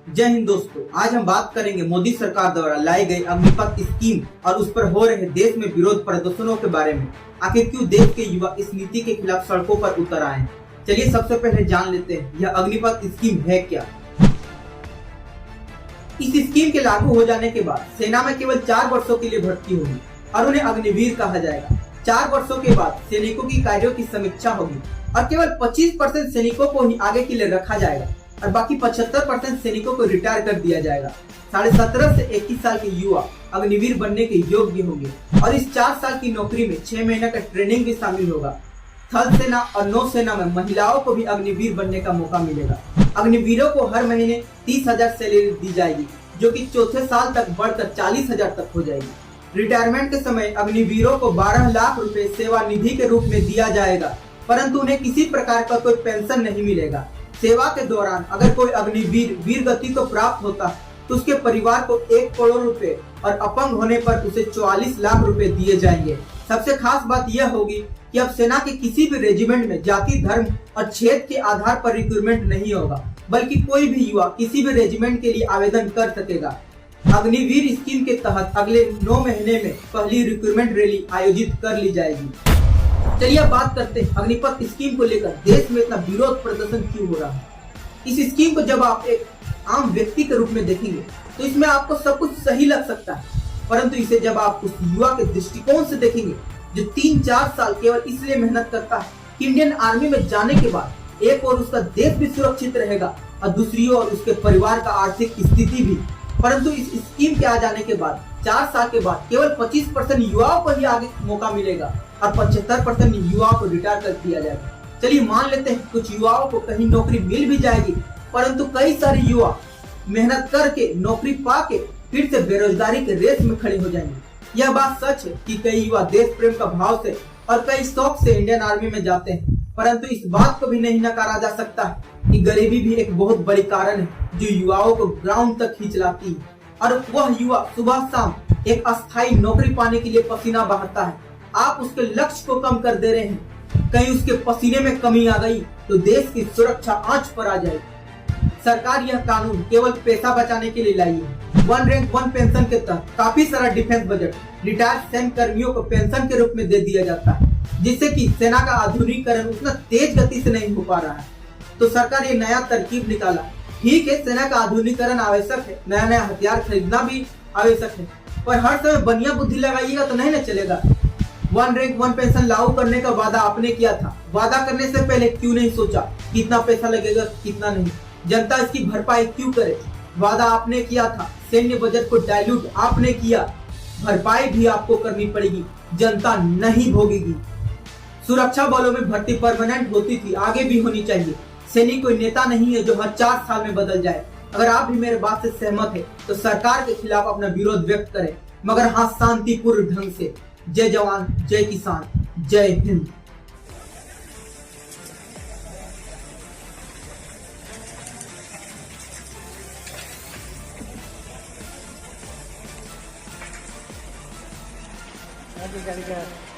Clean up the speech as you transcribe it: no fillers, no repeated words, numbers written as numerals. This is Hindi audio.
जय हिंद दोस्तों, आज हम बात करेंगे मोदी सरकार द्वारा लाई गई अग्निपथ स्कीम और उस पर हो रहे देश में विरोध प्रदर्शनों के बारे में। आखिर क्यों देश के युवा इस नीति के खिलाफ सड़कों पर उतर आए हैं? चलिए सबसे पहले जान लेते हैं यह अग्निपथ स्कीम है क्या। इस स्कीम के लागू हो जाने के बाद सेना में केवल 4 वर्षों के लिए भर्ती होगी और उन्हें अग्निवीर कहा जाएगा। 4 वर्षों के बाद सैनिकों की कार्यों की समीक्षा होगी और केवल 25% सैनिकों को ही आगे के लिए रखा जाएगा और बाकी 75% सैनिकों को रिटायर कर दिया जाएगा। 17.5 से 21 साल के युवा अग्निवीर बनने के योग्य होंगे और इस 4 साल की नौकरी में 6 महीने का ट्रेनिंग भी शामिल होगा। थल सेना और नौसेना में महिलाओं को भी अग्निवीर बनने का मौका मिलेगा। अग्निवीरों को हर महीने 30,000 सैलरी दी जाएगी, जो कि चौथे साल तक बढ़कर 40,000 तक हो जाएगी। रिटायरमेंट के समय अग्निवीरों को 12 लाख रुपए सेवा निधि के रूप में दिया जाएगा, परंतु उन्हें किसी प्रकार का कोई पेंशन नहीं मिलेगा। सेवा के दौरान अगर कोई अग्निवीर वीर गति को प्राप्त होता तो उसके परिवार को 1 करोड़ रुपए और अपंग होने पर उसे 44 लाख रुपए दिए जाएंगे। सबसे खास बात यह होगी कि अब सेना के किसी भी रेजिमेंट में जाति, धर्म और क्षेत्र के आधार पर रिक्रूटमेंट नहीं होगा, बल्कि कोई भी युवा किसी भी रेजिमेंट के लिए आवेदन कर सकेगा। अग्निवीर स्कीम के तहत अगले 9 महीने में पहली रिक्रूटमेंट रैली आयोजित कर ली जाएगी। चलिए अब बात करते हैं अग्निपथ स्कीम को लेकर देश में इतना विरोध प्रदर्शन क्यों हो रहा है। इस स्कीम को जब आप एक आम व्यक्ति के रूप में देखेंगे तो इसमें आपको सब कुछ सही लग सकता है, परंतु इसे जब आप उस युवा के दृष्टिकोण से देखेंगे जो 3-4 साल केवल इसलिए मेहनत करता है कि इंडियन आर्मी में जाने के बाद एक और उसका देश भी सुरक्षित रहेगा और दूसरी ओर उसके परिवार का आर्थिक स्थिति भी। परंतु इस स्कीम के आ जाने के बाद 4 साल के बाद केवल 25% युवाओं को ही आगे मौका मिलेगा और 75% युवाओं को रिटायर कर दिया जाएगा। चलिए मान लेते हैं कुछ युवाओं को कहीं नौकरी मिल भी जाएगी, परंतु कई सारे युवा मेहनत करके नौकरी पाके फिर से बेरोजगारी के रेस में खड़े हो जाएंगे। यह बात सच है कि कई युवा देश प्रेम का भाव से और कई शौक से इंडियन आर्मी में जाते हैं, परंतु इस बात को भी नहीं नकारा जा सकता है कि गरीबी भी एक बहुत बड़ी कारण है जो युवाओं को ग्राउंड तक खींच लाती है और वह युवा सुबह शाम एक अस्थायी नौकरी पाने के लिए पसीना बहाता है। आप उसके लक्ष्य को कम कर दे रहे हैं। कहीं उसके पसीने में कमी आ गई तो देश की सुरक्षा आंच पर आ जाएगी। सरकार यह कानून केवल पैसा बचाने के लिए लाई है। 1 रैंक 1 पेंशन के तहत काफी सारा डिफेंस बजट रिटायर्ड सैन्य कर्मियों को पेंशन के रूप में दे दिया जाता है, जिससे कि सेना का आधुनिकीकरण उतना तेज गति से नहीं हो पा रहा है। तो सरकार ये नया तरकीब निकाला। ठीक है, सेना का आधुनिकीकरण आवश्यक है, नया नया हथियार खरीदना भी आवश्यक है, पर हर समय बनिया बुद्धि लगाइएगा तो नहीं ना चलेगा। 1 रैंक 1 पेंशन लागू करने का वादा आपने किया था। वादा करने से पहले क्यों नहीं सोचा कितना पैसा लगेगा, कितना नहीं, जनता इसकी भरपाई क्यों करे। वादा आपने किया था, सैन्य बजट को डाइल्यूट आपने किया, भरपाई भी आपको करनी पड़ेगी, जनता नहीं भोगेगी। सुरक्षा बलों में भर्ती परमानेंट होती थी, आगे भी होनी चाहिए। सैनिक कोई नेता नहीं है जो हर 4 साल में बदल जाए। अगर आप भी मेरे बात से सहमत है तो सरकार के खिलाफ अपना विरोध व्यक्त करें, मगर हाँ शांतिपूर्ण ढंग से। जय जवान, जय किसान, जय हिंद। Aduh, gagal.